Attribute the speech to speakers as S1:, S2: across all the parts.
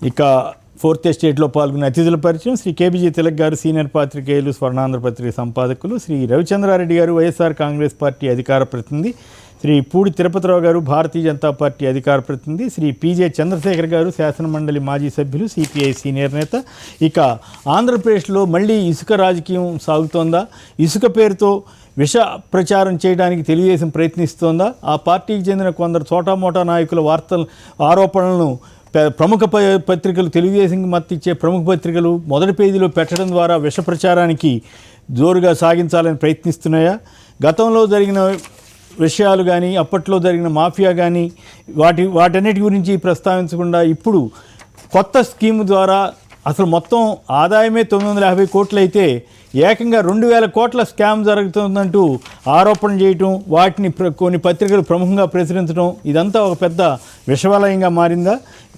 S1: ఇక ఫోర్త్ ఎస్టేట్లో పాల్గొన్న అతిథుల పరిచయం శ్రీ కేబీజీ తిలక్ గారు, సీనియర్ పాత్రికేయులు, స్వర్ణాంధ్రపత్రిక సంపాదకులు, శ్రీ రవిచంద్రారెడ్డి గారు, వైఎస్ఆర్ కాంగ్రెస్ పార్టీ అధికార ప్రతినిధి, శ్రీ పూడి తిరుపతిరావు గారు, భారతీయ జనతా పార్టీ అధికార ప్రతినిధి, శ్రీ పీజే చంద్రశేఖర్ గారు, శాసనమండలి మాజీ సభ్యులు, సిపిఐ సీనియర్ నేత. ఇక ఆంధ్రప్రదేశ్లో మళ్ళీ ఇసుక రాజకీయం సాగుతోందా? ఇసుక పేరుతో విష ప్రచారం చేయడానికి తెలుగుదేశం ప్రయత్నిస్తోందా? ఆ పార్టీకి చెందిన కొందరు చోటామోటా నాయకుల ఆరోపణలను ప్రముఖ పత్రికలు, తెలుగుదేశంకి మద్దతు ఇచ్చే ప్రముఖ పత్రికలు మొదటి పేజీలో పెట్టడం ద్వారా విష ప్రచారానికి జోరుగా సాగించాలని ప్రయత్నిస్తున్నాయా? గతంలో జరిగిన విషయాలు కానీ, అప్పట్లో జరిగిన మాఫియా కానీ వాటన్నిటి గురించి ప్రస్తావించకుండా ఇప్పుడు కొత్త స్కీము ద్వారా అసలు మొత్తం ఆదాయమే 950 కోట్లు అయితే ఏకంగా 2000 కోట్ల స్కామ్ జరుగుతుందంటూ ఆరోపణ చేయటం, వాటిని కొన్ని పత్రికలు ప్రముఖంగా ప్రచురించడం, ఇదంతా ఒక పెద్ద విషవలయంగా మారిందా?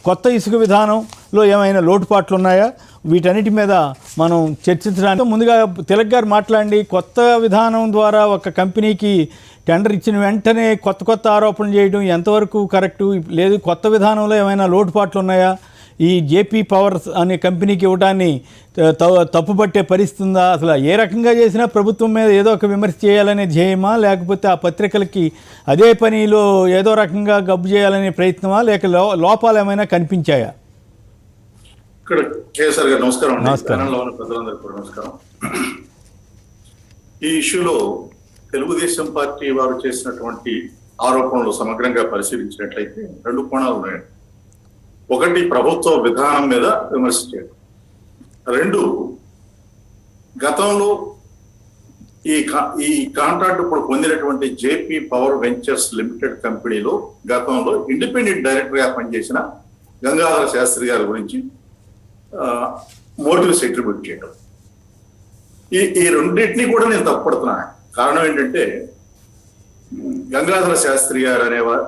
S1: కొత్త ఇసుక విధానంలో ఏమైనా లోటుపాట్లు ఉన్నాయా? వీటన్నిటి మీద మనం చర్చించడానికి ముందుగా తిలక్ గారు మాట్లాడి, కొత్త విధానం ద్వారా ఒక కంపెనీకి టెండర్ ఇచ్చిన వెంటనే కొత్త ఆరోపణలు చేయడం ఎంతవరకు కరెక్టు? లేదు, కొత్త విధానంలో ఏమైనా లోటుపాట్లు ఉన్నాయా? ఈ జేపీ పవర్స్ అనే కంపెనీకి ఇవ్వడాన్ని తప్పుపట్టే పరిస్థితి ఉందా? అసలు ఏ రకంగా చేసినా ప్రభుత్వం మీద ఏదో ఒక విమర్శ చేయాలనే ధ్యేయమా, లేకపోతే ఆ పత్రికలకి అదే పనిలో ఏదో రకంగా గబ్బు చేయాలనే ప్రయత్నమా, లేక లోపాలు ఏమైనా కనిపించాయా?
S2: ఇక్కడ కేసీఆర్ గారు నమస్కారం. నమస్కారం. ఈ ఇష్యూలో తెలుగుదేశం పార్టీ వారు చేసినటువంటి ఆరోపణలు సమగ్రంగా పరిశీలించినట్లయితే 2 కోణాలు ఉన్నాయి. ఒకటి, ప్రభుత్వ విధానం మీద విమర్శ చేయడం. 2, గతంలో ఈ కాంట్రాక్ట్ ఇప్పుడు పొందినటువంటి జేపీ పవర్ వెంచర్స్ లిమిటెడ్ కంపెనీలో గతంలో ఇండిపెండెంట్ డైరెక్టర్గా పనిచేసిన గంగాధర శాస్త్రి గారి గురించి మోటివ్స్ అట్రిబ్యూట్ చేయడం. ఈ రెండింటినీ కూడా నేను తప్పుపడుతున్నాను. కారణం ఏంటంటే, గంగాధర శాస్త్రి గారు అనేవారు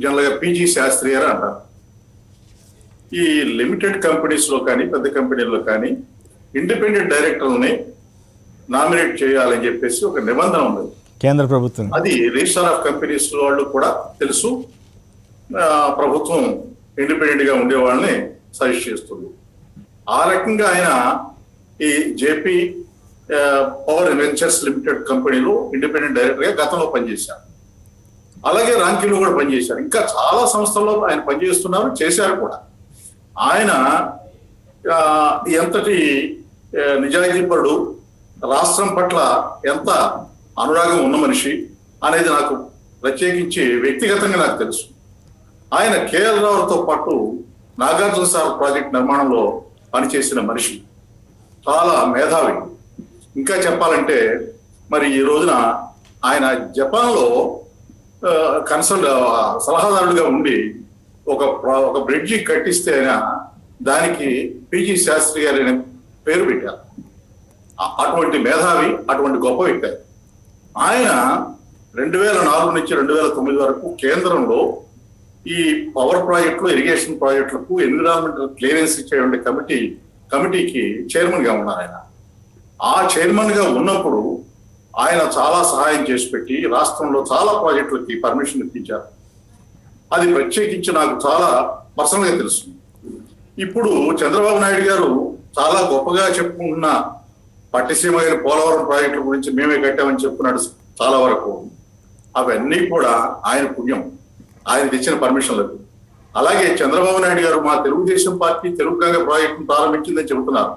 S2: జనరల్గా పీజీ శాస్త్రి గారు అంటారు. ఈ లిమిటెడ్ కంపెనీస్ లో కానీ, పెద్ద కంపెనీల్లో కానీ ఇండిపెండెంట్ డైరెక్టర్లని నామినేట్ చేయాలని చెప్పేసి ఒక నిబంధన ఉంది
S1: కేంద్ర ప్రభుత్వం. అది
S2: రిజిస్టర్ ఆఫ్ కంపెనీస్ వాళ్ళు కూడా తెలుసు. ప్రభుత్వం ఇండిపెండెంట్ గా ఉండే వాళ్ళని సజెస్ట్ చేస్తుంది. ఆ రకంగా ఆయన ఈ జేపీ పవర్ వెంచర్స్ లిమిటెడ్ కంపెనీలో ఇండిపెండెంట్ డైరెక్టర్ గా గతంలో పనిచేశారు. అలాగే రాంకీలో కూడా పనిచేశారు. ఇంకా చాలా సంస్థల్లో ఆయన పనిచేస్తున్నారు, చేశారు కూడా. ఆయన ఎంతటి నిజాయితీపరుడు, రాష్ట్రం పట్ల ఎంత అనురాగం ఉన్న మనిషి అనేది నాకు ప్రత్యేకించి వ్యక్తిగతంగా నాకు తెలుసు. ఆయన కేఎల్ రావుతో పాటు నాగార్జున సాగర్ ప్రాజెక్ట్ నిర్మాణంలో పనిచేసిన మనిషి, చాలా మేధావి. ఇంకా చెప్పాలంటే మరి ఈ రోజున ఆయన జపాన్లో సలహాదారుడిగా ఉండి ఒక బ్రిడ్జి కట్టిస్తే ఆయన దానికి పీజీ శాస్త్రి గారి పేరు పెట్టారు. అటువంటి మేధావి, అటువంటి గొప్ప వ్యక్తి. ఆయన 2004 నుంచి 2009 వరకు కేంద్రంలో ఈ పవర్ ప్రాజెక్టులు, ఇరిగేషన్ ప్రాజెక్టులకు ఎన్విరాన్మెంటల్ క్లియరెన్స్ ఇచ్చేటువంటి కమిటీకి చైర్మన్ గా ఉన్నారు. ఆయన ఆ చైర్మన్ గా ఉన్నప్పుడు ఆయన చాలా సహాయం చేసి పెట్టి రాష్ట్రంలో చాలా ప్రాజెక్టులకి పర్మిషన్ ఇప్పించారు. అది ప్రత్యేకించి నాకు చాలా పర్సనల్ గా తెలుసు. ఇప్పుడు చంద్రబాబు నాయుడు గారు చాలా గొప్పగా చెప్పుకుంటున్న పట్టిసీమ గారి పోలవరం ప్రాజెక్టుల గురించి మేమే కట్టామని చెప్పుకున్నాడు చాలా వరకు. అవన్నీ కూడా ఆయన పుణ్యం, ఆయన తెచ్చిన పర్మిషన్లకు. అలాగే చంద్రబాబు నాయుడు గారు మా తెలుగుదేశం పార్టీ తెలుగుగంగ ప్రాజెక్టును ప్రారంభించిందని చెబుతున్నారు.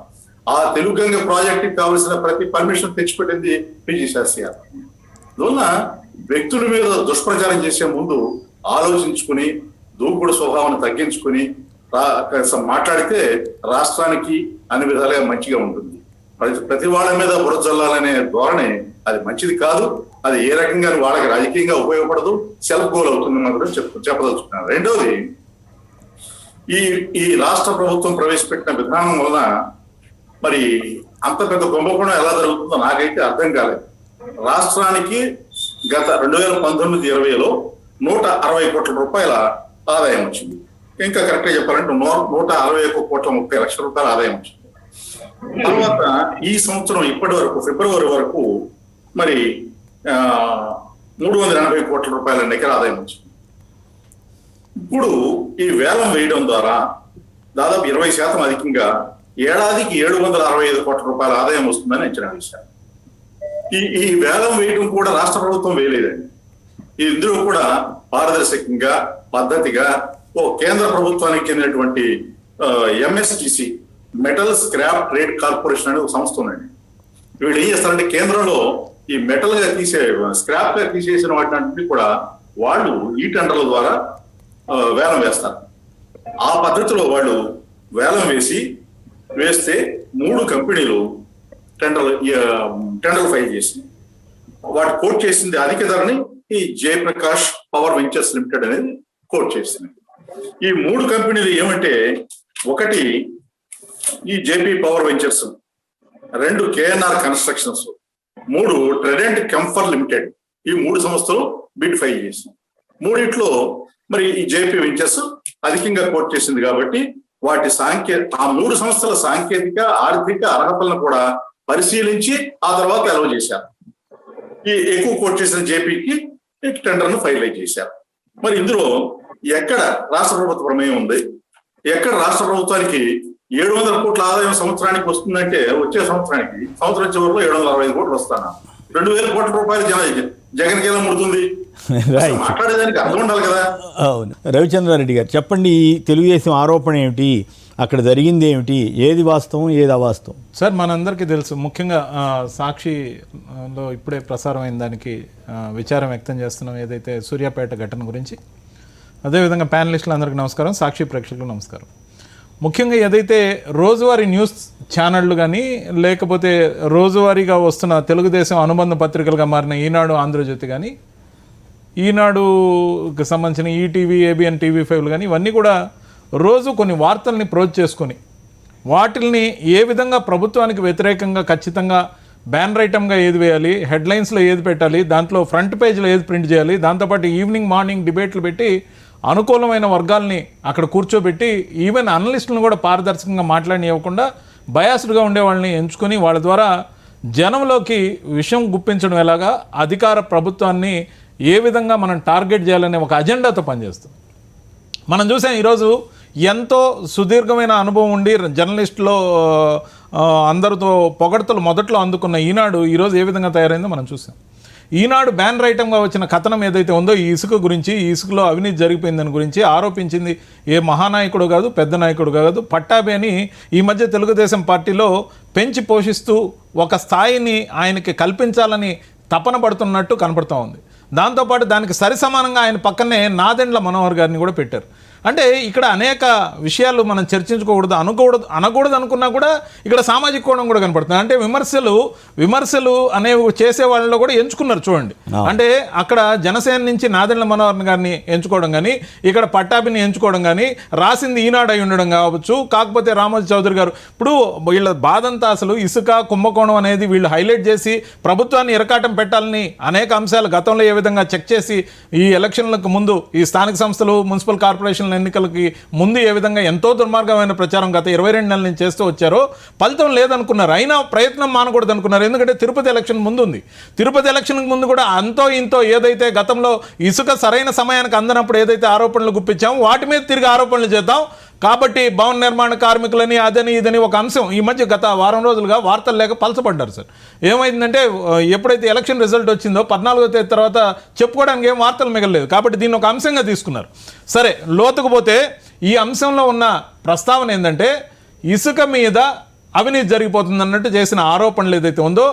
S2: ఆ తెలుగుగంగ ప్రాజెక్టుకి కావలసిన ప్రతి పర్మిషన్ తెచ్చిపెట్టింది పీజీ శాస్త్రి గారు. అందువల్ల వ్యక్తుల మీద దుష్ప్రచారం చేసే ముందు ఆలోచించుకుని, దూకుడు స్వభావాన్ని తగ్గించుకుని మాట్లాడితే రాష్ట్రానికి అన్ని విధాలుగా మంచిగా ఉంటుంది. ప్రతి వాళ్ళ మీద బురద జల్లాలనే ధోరణి అది మంచిది కాదు. అది ఏ రకంగా వాళ్ళకి రాజకీయంగా ఉపయోగపడదు, సెల్ఫ్ గోల్ అవుతుందని కూడా చెప్పదలుచుకున్నాను. రెండోది, ఈ రాష్ట్ర ప్రభుత్వం ప్రవేశపెట్టిన విధానం వలన మరి అంత పెద్ద కుంభకోణం ఎలా జరుగుతుందో నాకైతే అర్థం కాలేదు. రాష్ట్రానికి గత 2019-20లో 160 కోట్ల రూపాయల ఆదాయం వచ్చింది. ఇంకా కరెక్ట్ గా చెప్పాలంటే 161 కోట్ల 30 లక్షల రూపాయల ఆదాయం వచ్చింది. తర్వాత ఈ సంవత్సరం ఇప్పటి వరకు ఫిబ్రవరి వరకు మరి 380 కోట్ల రూపాయల నికర ఆదాయం వచ్చింది. ఇప్పుడు ఈ వేలం వేయడం ద్వారా దాదాపు 20% అధికంగా ఏడాదికి 765 కోట్ల రూపాయల ఆదాయం వస్తుందని అంచనా వేశారు. ఈ వేలం వేయడం కూడా రాష్ట్ర ప్రభుత్వం వేయలేదండి. ఇందులో కూడా పారదర్శకంగా పద్ధతిగా కేంద్ర ప్రభుత్వానికి చెందినటువంటి MSTC metal scrap trade corporation అనే ఒక సంస్థ ఉందండి. వీళ్ళు ఏం చేస్తారంటే కేంద్రంలో ఈ మెటల్ గా స్క్రాప్ గా తీసేసిన వాటిని కూడా వాళ్ళు ఈ టెండర్ల ద్వారా వేలం వేస్తారు. ఆ పద్ధతిలో వాళ్ళు వేలం వేస్తే 3 కంపెనీలు టెండర్లు ఫైల్ చేసింది. వాటి కోట్ చేసింది అధిక ధరని ఈ జయప్రకాష్ పవర్ వెంచర్స్ లిమిటెడ్ అనేది కోట్ చేసింది. ఈ 3 కంపెనీలు ఏమంటే, ఒకటి ఈ JP power ventures, 2 KNR constructions, 3 Trident Chemphar limited. ఈ 3 సంస్థలు బిడ్ ఫైల్ చేసింది. 3 మరి ఈ జేపీ వెంచర్స్ అధికంగా కోట్ చేసింది కాబట్టి వాటి ఆ 3 సంస్థల సాంకేతిక ఆర్థిక అర్హతలను కూడా పరిశీలించి ఆ తర్వాత అలౌ చేశారు. ఈ ఎక్కువ కోట్ చేసిన జేపీకి టెండర్ను ఫైల్ చేశారు. మరి ఇందులో ఎక్కడ రాష్ట్ర ప్రభుత్వ ప్రమేయం ఉంది? ఎక్కడ రాష్ట్ర ప్రభుత్వానికి 700 కోట్ల ఆదాయం సంవత్సరానికి వస్తుందంటే, వచ్చే సంవత్సరం చివరిలో 765 కోట్లు వస్తాను, 2000 కోట్ల రూపాయలు జగన్కి ఎలా ముడుతుంది? మాట్లాడేదానికి అర్థం ఉండాలి కదా.
S1: అవును. రవిచంద్రారెడ్డి గారు చెప్పండి, ఈ తెలుగుదేశం ఆరోపణ ఏమిటి, అక్కడ జరిగింది ఏమిటి, ఏది వాస్తవం ఏది అవాస్తవం?
S3: సార్, మనందరికీ తెలుసు, ముఖ్యంగా సాక్షిలో ఇప్పుడే ప్రసారమైన దానికి విచారం వ్యక్తం చేస్తున్నాం, ఏదైతే సూర్యాపేట ఘటన గురించి. అదేవిధంగా ప్యానలిస్టులు అందరికీ నమస్కారం, సాక్షి ప్రేక్షకులకు నమస్కారం. ముఖ్యంగా ఏదైతే రోజువారీ న్యూస్ ఛానళ్ళు కానీ, లేకపోతే రోజువారీగా వస్తున్న తెలుగుదేశం అనుబంధ పత్రికలుగా మారిన ఈనాడు, ఆంధ్రజ్యోతి కానీ, ఈనాడుకి సంబంధించిన ఈటీవీ, ABN TV5 కానీ, ఇవన్నీ కూడా రోజు కొన్ని వార్తల్ని ప్రోజ్ చేసుకొని వాటిల్ని ఏ విధంగా ప్రభుత్వానికి వ్యతిరేకంగా ఖచ్చితంగా బ్యానర్ ఐటమ్గా ఏది వేయాలి, హెడ్లైన్స్లో ఏది పెట్టాలి, దాంట్లో ఫ్రంట్ పేజ్లో ఏది ప్రింట్ చేయాలి, దాంతోపాటు ఈవినింగ్ మార్నింగ్ డిబేట్లు పెట్టి అనుకూలమైన వర్గాల్ని అక్కడ కూర్చోబెట్టి ఈవెన్ అనలిస్టులను కూడా పారదర్శకంగా మాట్లాడనివ్వకుండా బయాస్డ్గా ఉండే వాళ్ళని ఎంచుకొని వాళ్ళ ద్వారా జనంలోకి విషయం గుప్పించడం ఎలాగా, అధికార ప్రభుత్వాన్ని ఏ విధంగా మనం టార్గెట్ చేయాలనే ఒక అజెండాతో పనిచేస్తాం. మనం చూసాం ఈరోజు ఎంతో సుదీర్ఘమైన అనుభవం ఉండి జర్నలిస్టులో అందరితో పొగడ్తలు మొదట్లో అందుకున్న ఈనాడు ఈరోజు ఏ విధంగా తయారైందో మనం చూసాం. ఈనాడు బ్యానర్ ఐటమ్గా వచ్చిన కథనం ఏదైతే ఉందో, ఈ ఇసుక గురించి, ఈ ఇసుకలో అవినీతి జరిగిపోయిందని గురించి ఆరోపించింది ఏ మహానాయకుడు కాదు, పెద్ద నాయకుడు కాదు, పట్టాభి అని ఈ మధ్య తెలుగుదేశం పార్టీలో పెంచి పోషిస్తూ ఒక స్థాయిని ఆయనకి కల్పించాలని తపన పడుతున్నట్టు కనపడుతూ ఉంది. దాంతోపాటు దానికి సరిసమానంగా ఆయన పక్కనే నాదెండ్ల మనోహర్ గారిని కూడా పెట్టారు. అంటే ఇక్కడ అనేక విషయాలు మనం చర్చించుకోకూడదు, అనకూడదు అనుకున్నా కూడా ఇక్కడ సామాజిక కోణం కూడా కనపడుతుంది. అంటే విమర్శలు అనేవి చేసే వాళ్ళలో కూడా ఎంచుకున్నారు చూడండి. అంటే అక్కడ జనసేన నుంచి నాదెండ్ల మనోహర్ గారిని ఎంచుకోవడం కానీ, ఇక్కడ పట్టాభిని ఎంచుకోవడం కానీ, రాసింది ఈనాడు అయి ఉండడం కావచ్చు, కాకపోతే రామోజీ చౌదరి గారు. ఇప్పుడు వీళ్ళ బాధంతా అసలు ఇసుక కుంభకోణం అనేది వీళ్ళు హైలైట్ చేసి ప్రభుత్వాన్ని ఇరకాటం పెట్టాలని అనేక అంశాలు గతంలో ఏ విధంగా చెక్ చేసి ఈ ఎలక్షన్లకు ముందు, ఈ స్థానిక సంస్థలు, మున్సిపల్ కార్పొరేషన్ ఎన్నికలకి ముందు ఏ విధంగా ఎంతో దుర్మార్గమైన ప్రచారం గత 22 నెలల నుంచి చేస్తూ వచ్చారో, ఫలితం లేదనుకున్నారు. అయినా ప్రయత్నం మానకూడదు అనుకున్నారు. ఎందుకంటే తిరుపతి ఎలక్షన్ ముందు ఉంది. తిరుపతి ఎలక్షన్కి ముందు కూడా అంతో ఇంతో ఏదైతే గతంలో ఇసుక సరైన సమయానికి అందనప్పుడు ఏదైతే ఆరోపణలు గుప్పించామో వాటి మీద తిరిగి ఆరోపణలు చేద్దాం. కాబట్టి భవన నిర్మాణ కార్మికులని అదని ఇదని ఒక అంశం ఈ మధ్య గత వారం రోజులుగా వార్తలు లేక పలసపడ్డారు సార్. ఏమైందంటే ఎప్పుడైతే ఎలక్షన్ రిజల్ట్ వచ్చిందో 14వ తేదీ తర్వాత చెప్పుకోవడానికి ఏం వార్తలు మిగలలేదు. కాబట్టి దీన్ని ఒక అంశంగా తీసుకున్నారు. సరే, లోతుకు పోతే ఈ అంశంలో ఉన్న ప్రస్తావన ఏంటంటే, ఇసుక మీద అవినీతి జరిగిపోతుంది అన్నట్టు చేసిన ఆరోపణలు ఏదైతే ఉందో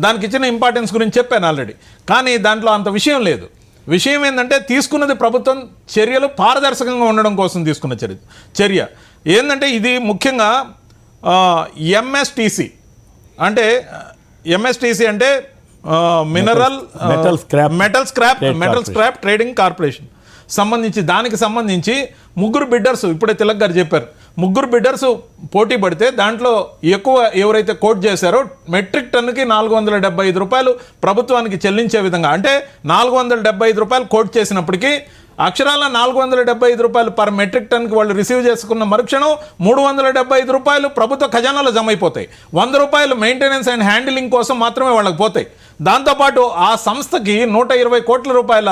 S3: దానికి ఇచ్చిన ఇంపార్టెన్స్ గురించి చెప్పాను ఆల్రెడీ. కానీ దాంట్లో అంత విషయం లేదు. విషయం ఏంటంటే, తీసుకున్నది ప్రభుత్వం చర్యలు పారదర్శకంగా ఉండడం కోసం తీసుకున్న చర్య ఏంటంటే, ఇది ముఖ్యంగా MSTC అంటే మెటల్ స్క్రాప్ ట్రేడింగ్ కార్పొరేషన్ దానికి సంబంధించి 3 బిడ్డర్స్, ఇప్పుడే తిలక్ గారు చెప్పారు, 3 బిడ్డర్స్ పోటీ పడితే దాంట్లో ఎక్కువ ఎవరైతే కోట్ చేశారో మెట్రిక్ టన్నుకి 475 రూపాయలు ప్రభుత్వానికి చెల్లించే విధంగా, అంటే 475 రూపాయలు కోట్ చేసినప్పటికీ అక్షరాల 475 రూపాయలు పర్ మెట్రిక్ టన్కి వాళ్ళు రిసీవ్ చేసుకున్న మరుక్షణం 375 రూపాయలు ప్రభుత్వ ఖజానాలో జమ అయిపోతాయి. 100 రూపాయలు మెయింటెనెన్స్ అండ్ హ్యాండిలింగ్ కోసం మాత్రమే వాళ్ళకి పోతాయి. దాంతోపాటు ఆ సంస్థకి 120 కోట్ల రూపాయల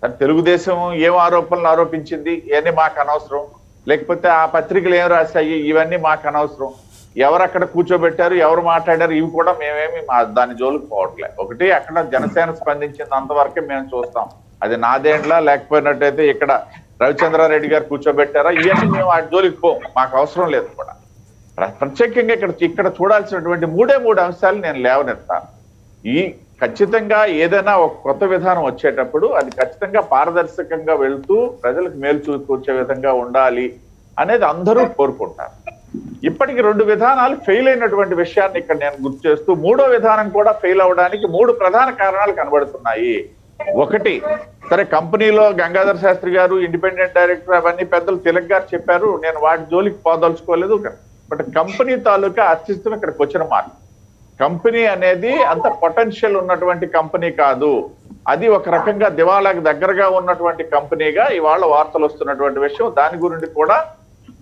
S4: తెలుగుదేశం ఏం ఆరోపణలు ఆరోపించింది ఇవన్నీ మాకు అనవసరం, లేకపోతే ఆ పత్రికలు ఏం రాశాయి ఇవన్నీ మాకు అనవసరం, ఎవరు అక్కడ కూర్చోబెట్టారు ఎవరు మాట్లాడారు ఇవి కూడా మేమేమి దాని జోలికి పోవట్లే. ఒకటి అక్కడ జనసేన స్పందించింది అంతవరకే మేము చూస్తాం, అది నాదేండ్లా లేకపోయినట్టయితే ఇక్కడ రవిచంద్రారెడ్డి గారు కూర్చోబెట్టారా ఇవన్నీ మేము వాటి జోలికి పోం, మాకు అవసరం లేదు కూడా. ప్రత్యేకంగా ఇక్కడ చూడాల్సినటువంటి మూడు అంశాలు నేను లేవనెత్తాను. ఈ ఖచ్చితంగా ఏదైనా ఒక కొత్త విధానం వచ్చేటప్పుడు అది ఖచ్చితంగా పారదర్శకంగా వెళ్తూ ప్రజలకు మేలు చూకూర్చే విధంగా ఉండాలి అనేది అందరూ కోరుకుంటారు. ఇప్పటికి 2 విధానాలు ఫెయిల్ అయినటువంటి విషయాన్ని ఇక్కడ నేను గుర్తు చేస్తూ 3వ విధానం కూడా ఫెయిల్ అవడానికి 3 ప్రధాన కారణాలు కనబడుతున్నాయి. ఒకటి, సరే కంపెనీలో గంగాధర్ శాస్త్రి గారు ఇండిపెండెంట్ డైరెక్టర్ అవన్నీ పెద్దలు తిలక్ గారు చెప్పారు, నేను వాటి జోలికి పోదలుచుకోలేదు. బట్ కంపెనీ తాలూకా అస్తిత్వం ఇక్కడికి వచ్చిన మాట. కంపెనీ అనేది అంత పొటెన్షియల్ ఉన్నటువంటి కంపెనీ కాదు, అది ఒక రకంగా దివాళాకి దగ్గరగా ఉన్నటువంటి కంపెనీగా ఇవాళ వార్తలు వస్తున్నటువంటి విషయం. దాని గురించి కూడా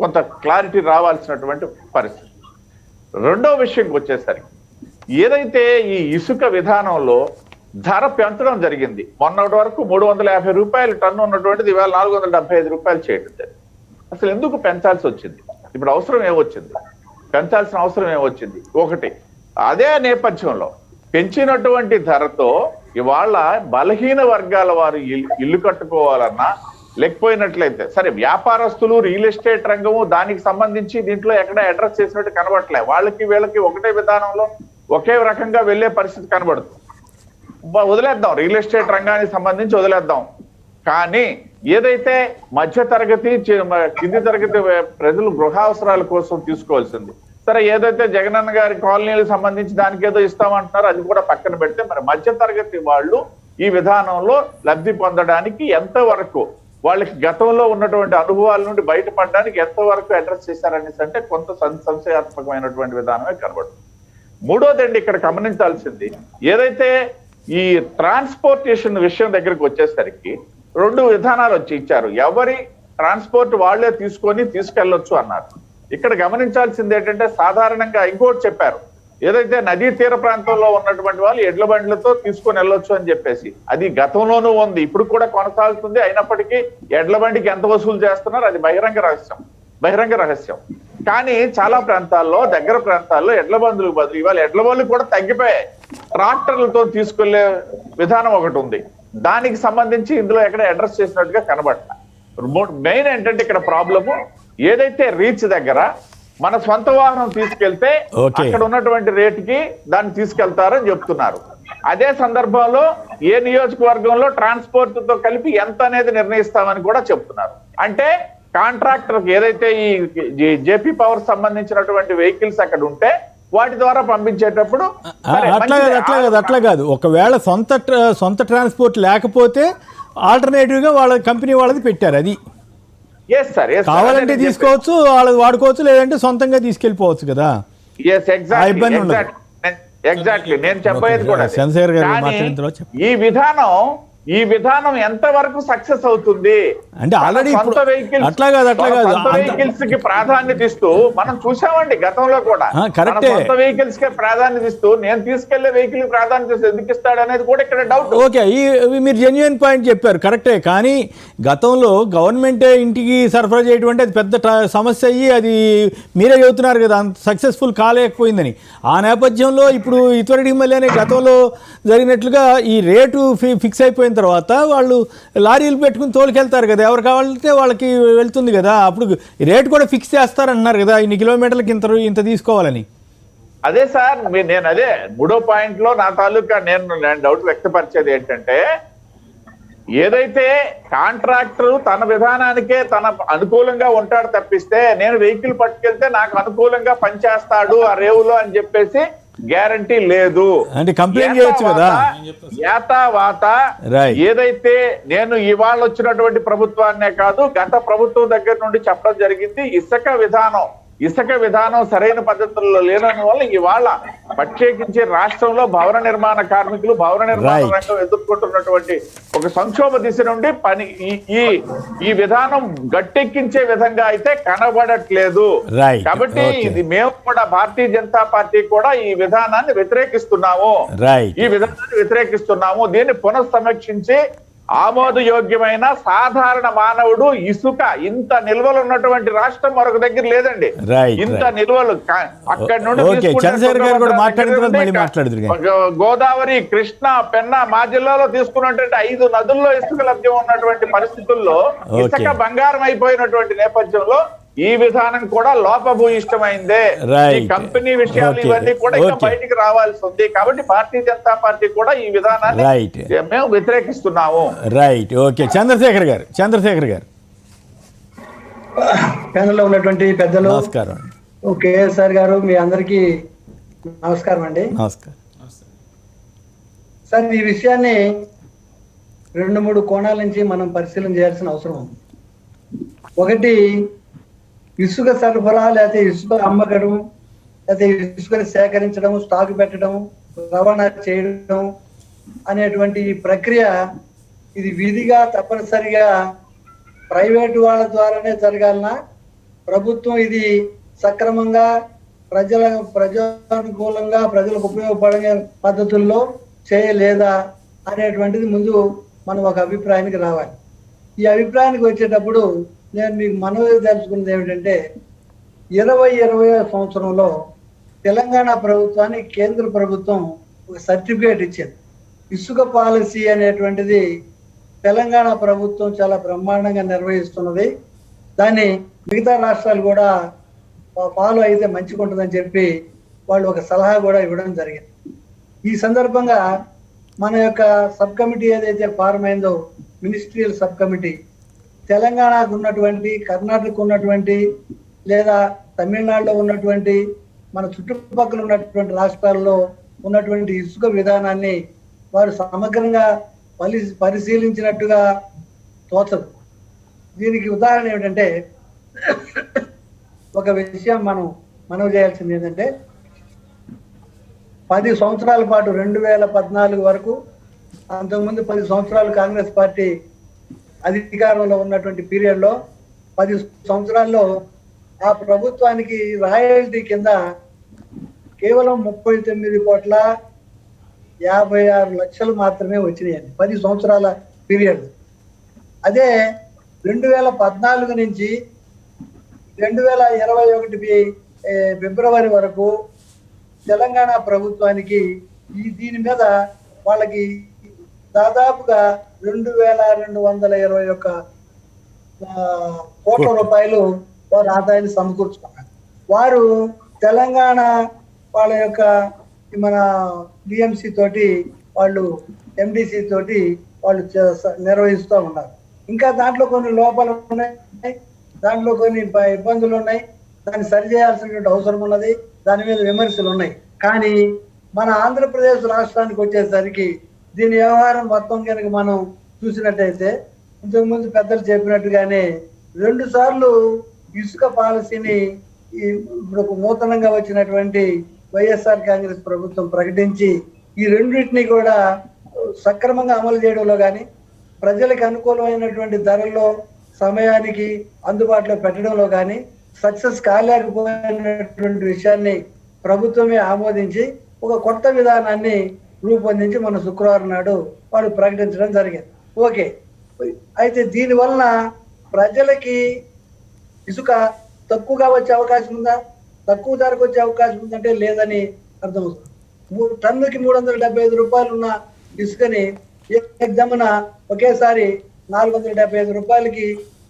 S4: కొంత క్లారిటీ రావాల్సినటువంటి పరిస్థితి. రెండవ విషయంకి వచ్చేసరికి ఏదైతే ఈ ఇసుక విధానంలో ధర పెంచడం జరిగింది, మొన్నటి వరకు 350 రూపాయలు టన్ను ఉన్నటువంటిది ఇవాళ 475 రూపాయలు చేయడం జరిగింది. అసలు ఎందుకు పెంచాల్సి వచ్చింది? ఇప్పుడు అవసరం ఏమొచ్చింది? పెంచాల్సిన అవసరం ఏమొచ్చింది? ఒకటి, అదే నేపథ్యంలో పెంచినటువంటి ధరతో ఇవాళ బలహీన వర్గాల వారు ఇల్లు కట్టుకోవాలన్నా లేకపోయినట్లయితే సరే వ్యాపారస్తులు రియల్ ఎస్టేట్ రంగము దానికి సంబంధించి దీంట్లో ఎక్కడ అడ్రస్ చేసినట్టు కనబడట్లే. వాళ్ళకి వీళ్ళకి ఒకటే విధానంలో ఒకే రకంగా వెళ్లే పరిస్థితి కనబడుతుంది. వదిలేద్దాం, రియల్ ఎస్టేట్ రంగానికి సంబంధించి వదిలేద్దాం. కానీ ఏదైతే మధ్య తరగతి కింది తరగతి ప్రజలు గృహావసరాల కోసం తీసుకోవాల్సింది, సరే ఏదైతే జగనన్న గారి కాలనీలకు సంబంధించి దానికి ఏదో ఇస్తామంటున్నారో అది కూడా పక్కన పెడితే మరి మధ్య తరగతి వాళ్ళు ఈ విధానంలో లబ్ధి పొందడానికి ఎంతవరకు వాళ్ళకి గతంలో ఉన్నటువంటి అనుభవాల నుండి బయటపడడానికి ఎంతవరకు అడ్రస్ చేశారనేసి అంటే కొంత సంశయాత్మకమైనటువంటి విధానమే కనబడుతుంది. మూడోదండి ఇక్కడ గమనించాల్సింది, ఏదైతే ఈ ట్రాన్స్పోర్టేషన్ విషయం దగ్గరికి వచ్చేసరికి 2 విధానాలు వచ్చి ఇచ్చారు. ఎవరి ట్రాన్స్పోర్ట్ వాళ్లే తీసుకెళ్లొచ్చు అన్నారు. ఇక్కడ గమనించాల్సింది ఏంటంటే సాధారణంగా ఇంకోటి చెప్పారు, ఏదైతే నదీ తీర ప్రాంతంలో ఉన్నటువంటి వాళ్ళు ఎడ్ల బండ్లతో తీసుకొని వెళ్ళొచ్చు అని చెప్పేసి, అది గతంలోనూ ఉంది, ఇప్పుడు కూడా కొనసాగుతుంది. అయినప్పటికీ ఎడ్ల బండికి ఎంత వసూలు చేస్తున్నారు అది బహిరంగ రహస్యం. కానీ చాలా ప్రాంతాల్లో దగ్గర ప్రాంతాల్లో ఎడ్ల బండ్లకు బదులు ఇవాళ ఎడ్ల బండ్లు కూడా తగ్గిపోయాయి, ట్రాక్టర్లతో తీసుకెళ్లే విధానం ఒకటి ఉంది. దానికి సంబంధించి ఇందులో ఎక్కడ అడ్రస్ చేసినట్టుగా కనబడతా. మెయిన్ ఏంటంటే ఇక్కడ ప్రాబ్లము ఏదైతే రీచ్ దగ్గర మన సొంత వాహనం తీసుకెళ్తే అక్కడ ఉన్నటువంటి రేటుకి దాన్ని తీసుకెళ్తారని చెప్తున్నారు. అదే సందర్భంలో ఏ నియోజకవర్గంలో ట్రాన్స్పోర్ట్ తో కలిపి ఎంత అనేది నిర్ణయిస్తామని కూడా చెప్తున్నారు. అంటే కాంట్రాక్టర్ ఏదైతే ఈ జేపీ పవర్ సంబంధించినటువంటి వెహికల్స్ అక్కడ ఉంటే వాటి ద్వారా పంపించేటప్పుడు
S1: అట్లా కాదు, ఒకవేళ సొంత ట్రాన్స్పోర్ట్ లేకపోతే ఆల్టర్నేటివ్ గా వాళ్ళ కంపెనీ వాళ్ళది పెట్టారు. అది కావాలంటే తీసుకోవచ్చు, వాళ్ళది వాడుకోవచ్చు, లేదంటే సొంతంగా తీసుకెళ్లిపోవచ్చు కదా.
S4: ఎగ్జాక్ట్లీ నేను చెప్పేది కూడా ఈ విధానం ఎంత వరకు సక్సెస్ అవుతుంది
S1: అంటే ఆల్రెడీ అట్లా కాదు
S4: వెహికల్స్ కి ప్రాధాన్యత ఇస్తూ మనం చూసామండి గతంలో కూడా. సొంత వెహికల్స్ కి ప్రాధాన్యత ఇస్తూ నేను తీసుకెళ్లే వెహికల్ కి ప్రాధాన్యత ఎందుకు ఇస్తాడు అనేది కూడా ఇక్కడ డౌట్.
S1: ఓకే, మీరు జెన్యున్ పాయింట్ చెప్పారు, కరెక్టే. కానీ గతంలో గవర్నమెంటే ఇంటికి సరఫరా చేయడం అది పెద్ద సమస్య అయ్యి అది మీరే చెబుతున్నారు కదా అంత సక్సెస్ఫుల్ కాలేకపోయిందని. ఆ నేపథ్యంలో ఇప్పుడు ఇతరుడి మళ్ళీ గతంలో జరిగినట్లుగా ఈ రేటు ఫిక్స్ అయిపోయిన తర్వాత వాళ్ళు లారీలు పెట్టుకుని తోలుకెళ్తారు కదా, ఎవరు కావాలంటే వాళ్ళకి వెళ్తుంది కదా. అప్పుడు రేటు కూడా ఫిక్స్ చేస్తారన్నారు కదా, ఇన్ని కిలోమీటర్లకి ఇంత తీసుకోవాలని.
S4: అదే సార్, నేను అదే 3వ పాయింట్ లో నా తాలూకా నేను డౌట్ వ్యక్తపరిచేది ఏంటంటే, ఏదైతే కాంట్రాక్టర్ తన విధానానికే తన అనుకూలంగా ఉంటాడు తప్పిస్తే నేను వెహికల్ పట్టుకెళ్తే నాకు అనుకూలంగా పనిచేస్తాడు ఆ రేవులో అని చెప్పేసి గ్యారంటీ లేదు.
S1: అంటే కంప్లైంట్ చేయొచ్చు కదా.
S4: ఏదైతే నేను ఇవాళ వచ్చినటువంటి ప్రభుత్వాన్నే కాదు గత ప్రభుత్వం దగ్గర నుండి చెప్పడం జరిగింది, ఇసుక విధానం సరైన పద్ధతుల్లో లేని వల్ల ఇవాళ ప్రత్యేకించి రాష్ట్రంలో భవన నిర్మాణ కార్మికులు భవన నిర్మాణ రంగం ఎదుర్కొంటున్నటువంటి ఒక సంక్షోభ దిశ నుండి ఈ విధానం గట్టెక్కించే విధంగా అయితే కనబడట్లేదు. కాబట్టి ఇది మేము కూడా భారతీయ జనతా పార్టీ కూడా ఈ విధానాన్ని వ్యతిరేకిస్తున్నాము. దీన్ని పునఃసమీక్షించి ఆమోదయోగ్యమైన సాధారణ మానవుడు ఇసుక ఇంత నిల్వలు ఉన్నటువంటి రాష్ట్రం మరొక దగ్గర లేదండి.
S1: Right,
S4: ఇంత
S1: right.
S4: నిల్వలు అక్కడి నుండి
S1: Okay,
S4: తీసుకుంటే
S1: చంద్రశేఖర్ గారు కూడా మాట్లాడిన తర్వాత మళ్ళీ మాట్లాడుదురు కానీ.
S4: గోదావరి, కృష్ణ, పెన్నా మా జిల్లాలో తీసుకున్నటువంటి 5 నదుల్లో ఇసుక లభ్యం ఉన్నటువంటి పరిస్థితుల్లో ఇసుక
S1: Okay.
S4: బంగారం అయిపోయినటువంటి నేపథ్యంలో ఈ విధానం కూడా లోపభూయిష్టమైందే.
S1: Right.
S4: ఈ కంపెనీ విషయాలు
S1: Okay.
S4: ఇవన్నీ కూడా ఇంకా
S1: Okay.
S4: బయటికి రావాల్సి ఉంది. కాబట్టి భారతీయ జనతా పార్టీ కూడా ఈ విధానాన్ని
S1: Right.
S4: మేము వ్యతిరేకిస్తున్నాము.
S1: Right, okay. చంద్రశేఖర్ గారు
S5: ప్యానెల్లో ఉన్నటువంటి పెద్దలు,
S1: నమస్కారం.
S5: కేఎస్ఆర్ గారు, మీ అందరికీ నమస్కారం అండి.
S1: నమస్కారం.
S5: సార్, ఈ విషయాన్ని 2-3 కోణాల నుంచి మనం పరిశీలన చేయాల్సిన అవసరం ఉంది. ఒకటి, ఇసుక సరఫరా, లేకపోతే ఇసుక అమ్మకడం, లేకపోతే ఇసుకని సేకరించడం, స్టాక్ పెట్టడం, రవాణా చేయడం అనేటువంటి ఈ ప్రక్రియ ఇది విధిగా తప్పనిసరిగా ప్రైవేటు వాళ్ళ ద్వారానే జరగాలన్నా, ప్రభుత్వం ఇది సక్రమంగా ప్రజానుకూలంగా ప్రజలకు ఉపయోగపడే పద్ధతుల్లో చేయలేదా అనేటువంటిది ముందు మనం ఒక అభిప్రాయానికి రావాలి. ఈ అభిప్రాయానికి వచ్చేటప్పుడు నేను మీకు మనవి తెలుసుకున్నది ఏమిటంటే, 2020 సంవత్సరంలో తెలంగాణ ప్రభుత్వానికి కేంద్ర ప్రభుత్వం ఒక సర్టిఫికేట్ ఇచ్చింది. ఇసుక పాలసీ అనేటువంటిది తెలంగాణ ప్రభుత్వం చాలా బ్రహ్మాండంగా నిర్వహిస్తున్నది, దాన్ని మిగతా రాష్ట్రాలు కూడా ఫాలో అయితే మంచిగా ఉంటుందని చెప్పి వాళ్ళు ఒక సలహా కూడా ఇవ్వడం జరిగింది. ఈ సందర్భంగా మన యొక్క సబ్ కమిటీ ఏదైతే ఫార్మ్ అయిందో, మినిస్ట్రియల్ సబ్ కమిటీ, తెలంగాణకు ఉన్నటువంటి, కర్ణాటకకు ఉన్నటువంటి, లేదా తమిళనాడులో ఉన్నటువంటి, మన చుట్టుపక్కల ఉన్నటువంటి రాష్ట్రాల్లో ఉన్నటువంటి ఇసుక విధానాన్ని వారు సమగ్రంగా పరిశీలించినట్టుగా తోచదు. దీనికి ఉదాహరణ ఏమిటంటే, ఒక విషయం మనం చేయాల్సింది ఏంటంటే, 10 సంవత్సరాల పాటు 2014 వరకు, అంతకుముందు 10 సంవత్సరాలు కాంగ్రెస్ పార్టీ అధికారంలో ఉన్నటువంటి పీరియడ్లో 10 సంవత్సరాల్లో ఆ ప్రభుత్వానికి రాయల్టీ కింద కేవలం 39,56,00,000 మాత్రమే వచ్చినాయండి 10 సంవత్సరాల పీరియడ్. అదే 2014 నుంచి 2021 ఫిబ్రవరి వరకు తెలంగాణ ప్రభుత్వానికి దీని మీద వాళ్ళకి దాదాపుగా 2,221 కోట్ల రూపాయలు వారు ఆదాయాన్ని సమకూర్చుకున్నారు. వారు తెలంగాణ వాళ్ళ యొక్క మన డిఎంసి తోటి, వాళ్ళు ఎండిసి తోటి వాళ్ళు నిర్వహిస్తూ ఉన్నారు. ఇంకా దాంట్లో కొన్ని లోపాలు ఉన్నాయి, దాంట్లో కొన్ని ఇబ్బందులు ఉన్నాయి, దాన్ని సరిచేయాల్సినటువంటి అవసరం ఉన్నది, దాని మీద విమర్శలు ఉన్నాయి. కానీ మన ఆంధ్రప్రదేశ్ రాష్ట్రానికి వచ్చేసరికి దీని వ్యవహారం మొత్తం కనుక మనం చూసినట్టయితే, ఇంతకుముందు పెద్దలు చెప్పినట్టుగానే 2 సార్లు ఇసుక పాలసీని ఇప్పుడు నూతనంగా వచ్చినటువంటి వైఎస్ఆర్ కాంగ్రెస్ ప్రభుత్వం ప్రకటించి ఈ రెండింటినీ కూడా సక్రమంగా అమలు చేయడంలో కానీ, ప్రజలకు అనుకూలమైనటువంటి ధరల్లో సమయానికి అందుబాటులో పెట్టడంలో కానీ సక్సెస్ కాలేకపోయినటువంటి విషయాన్ని ప్రభుత్వమే ఆమోదించి ఒక కొత్త విధానాన్ని రూపొందించి మన శుక్రవారం నాడు వాళ్ళు ప్రకటించడం జరిగింది. ఓకే, అయితే దీనివలన ప్రజలకి ఇసుక తక్కువగా వచ్చే అవకాశం ఉందా, తక్కువ ధరకు వచ్చే అవకాశం ఉందంటే లేదని అర్థమవుతుంది. టన్నుకి 375 రూపాయలు ఉన్న ఇసుకని ఎగ్జామ్న ఒకేసారి 475 రూపాయలకి